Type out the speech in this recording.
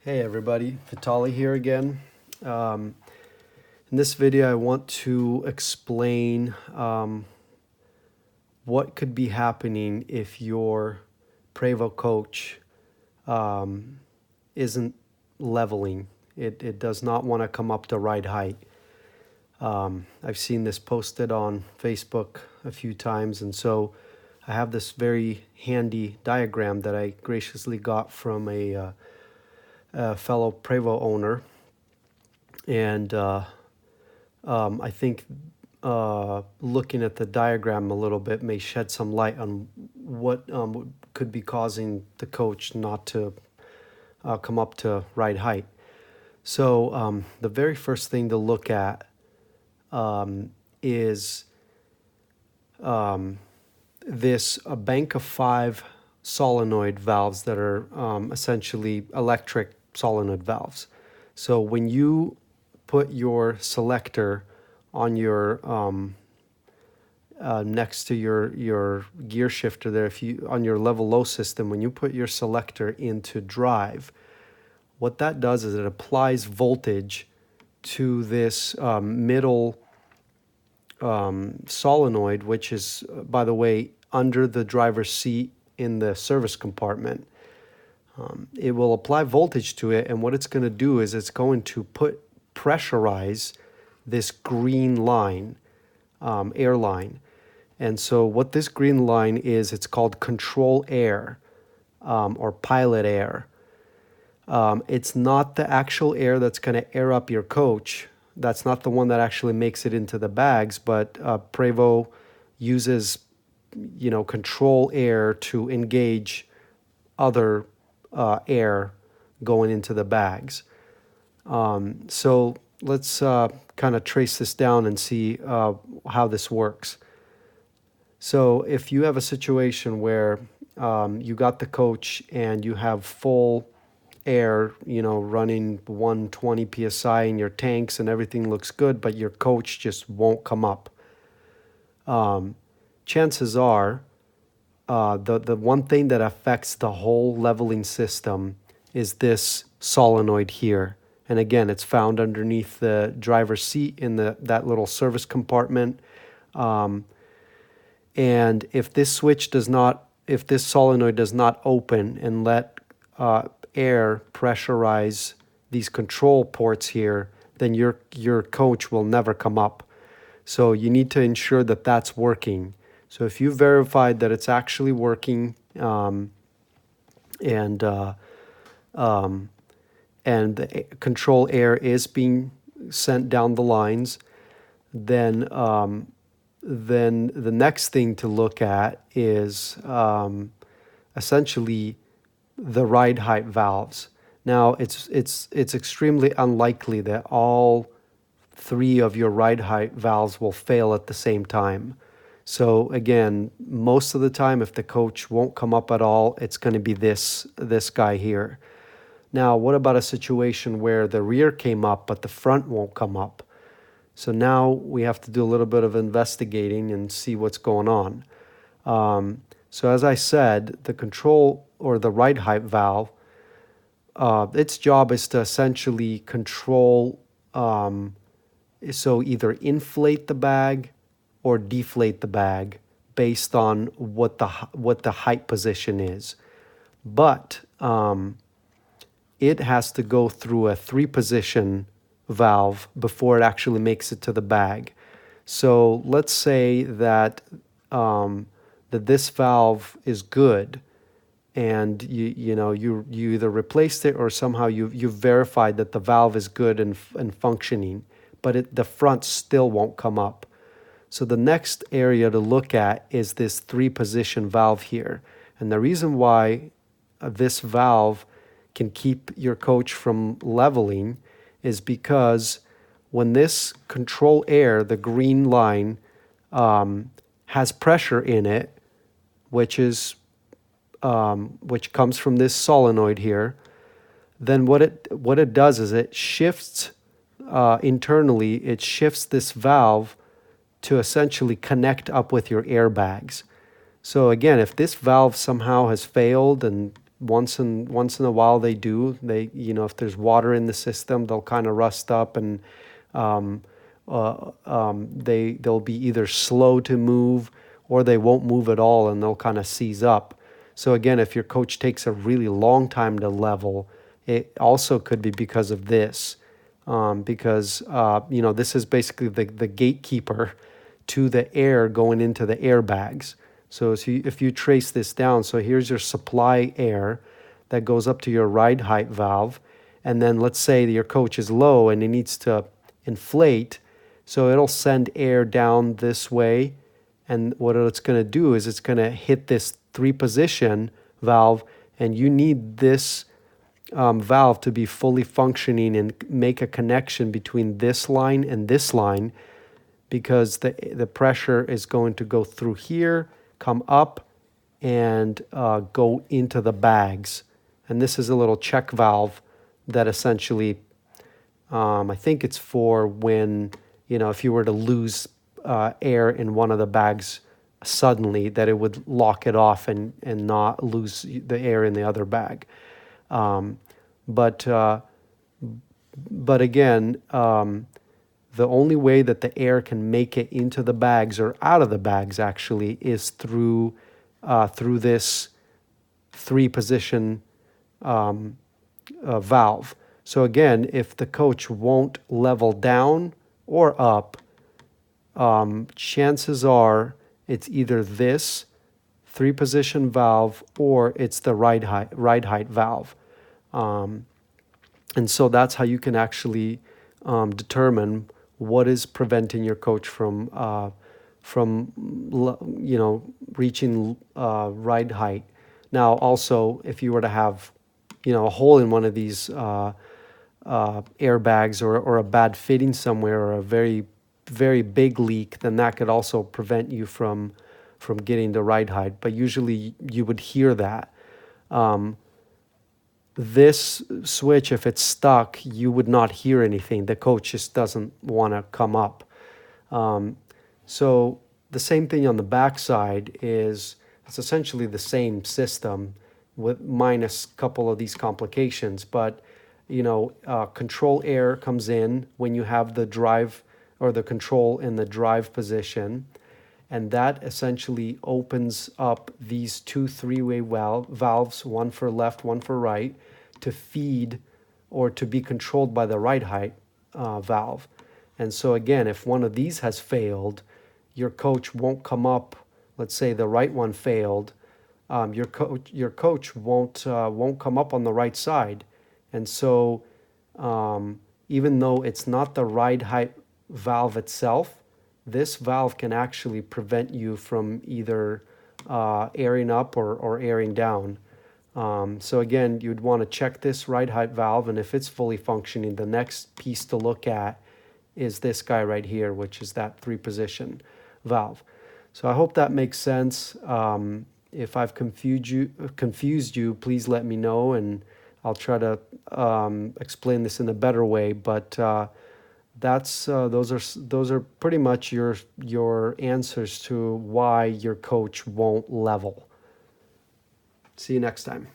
Hey everybody, Vitali here again. In this video I want to explain what could be happening if your Prevo coach isn't leveling. It does not want to come up to Ride-Heigh. I've seen this posted on Facebook a few times, and so I have this very handy diagram that I graciously got from a fellow Prevo owner, and I think looking at the diagram a little bit may shed some light on what could be causing the coach not to come up to Ride-Heigh. So the very first thing to look at is this a bank of 5 solenoid valves that are essentially electric solenoid valves. So when you put your selector on your next to your gear shifter there, if you on your level low system, when you put your selector into drive, what that does is it applies voltage to this middle solenoid, which is, by the way, under the driver's seat in the service compartment. It will apply voltage to it, and what it's going to do is it's going to pressurize this green line, air line. And so what this green line is, it's called control air or pilot air. It's not the actual air that's going to air up your coach. That's not the one that actually makes it into the bags, but Prevo uses, control air to engage other air going into the bags. So let's kind of trace this down and see how this works. So if you have a situation where you got the coach and you have full air, running 120 psi in your tanks and everything looks good, but your coach just won't come up. Chances are the one thing that affects the whole leveling system is this solenoid here. And again, it's found underneath the driver's seat in that little service compartment. And if this solenoid does not open and let air pressurize these control ports here, then your coach will never come up. So you need to ensure that that's working. So if you verified that it's actually working and the control air is being sent down the lines, then the next thing to look at is essentially the Ride-Heigh valves. Now it's extremely unlikely that all 3 of your Ride-Heigh valves will fail at the same time. So again, most of the time, if the coach won't come up at all, it's going to be this guy here. Now, what about a situation where the rear came up, but the front won't come up? So now we have to do a little bit of investigating and see what's going on. So as I said, the control or the Ride-Heigh valve, its job is to essentially control, so either inflate the bag or deflate the bag based on what the height position is. But it has to go through a 3-position valve before it actually makes it to the bag. So let's say that this valve is good, and you either replaced it or somehow you've verified that the valve is good and functioning, but the front still won't come up. So the next area to look at is this 3-position valve here. And the reason why this valve can keep your coach from leveling is because when this control air, the green line, has pressure in it, which comes from this solenoid here, then what it does is it shifts internally. It shifts this valve to essentially connect up with your airbags. So again, if this valve somehow has failed and once in a while they do. They, if there's water in the system, they'll kind of rust up, and um, they'll be either slow to move, or they won't move at all, and they'll kind of seize up. So again, if your coach takes a really long time to level, it also could be because of this, because this is basically the gatekeeper to the air going into the airbags. So if you trace this down, so here's your supply air that goes up to your Ride-Heigh valve, and then let's say your coach is low and it needs to inflate, so it'll send air down this way, and what it's going to do is it's going to hit this three position valve, and you need this valve to be fully functioning and make a connection between this line and this line, because the pressure is going to go through here, come up, and go into the bags. And this is a little check valve that essentially, I think it's for when, if you were to lose air in one of the bags suddenly, that it would lock it off and not lose the air in the other bag. But again, the only way that the air can make it into the bags or out of the bags actually is through this three position valve. So again, if the coach won't level down or up, chances are it's either this three position valve or it's the Ride-Heigh valve. And so that's how you can actually determine what is preventing your coach from reaching Ride-Heigh. Now, also, if you were to have a hole in one of these airbags, or a bad fitting somewhere, or a very, very big leak, then that could also prevent you from getting the Ride-Heigh. But usually you would hear that. This switch, if it's stuck, you would not hear anything. The coach just doesn't want to come up. So the same thing on the backside is, it's essentially the same system with minus a couple of these complications. But control air comes in when you have the drive or the control in the drive position, and that essentially opens up these two three-way valves, one for left, one for right, to feed or to be controlled by the Ride-Heigh valve. And so again, if one of these has failed, your coach won't come up. Let's say the right one failed, your coach won't come up on the right side. And so even though it's not the Ride-Heigh valve itself, this valve can actually prevent you from either airing up or airing down. So again, you'd want to check this Ride-Heigh valve, and if it's fully functioning, the next piece to look at is this guy right here, which is that three position valve. So I hope that makes sense. If I've confused you, please let me know, and I'll try to explain this in a better way. But those are pretty much your answers to why your coach won't level. See you next time.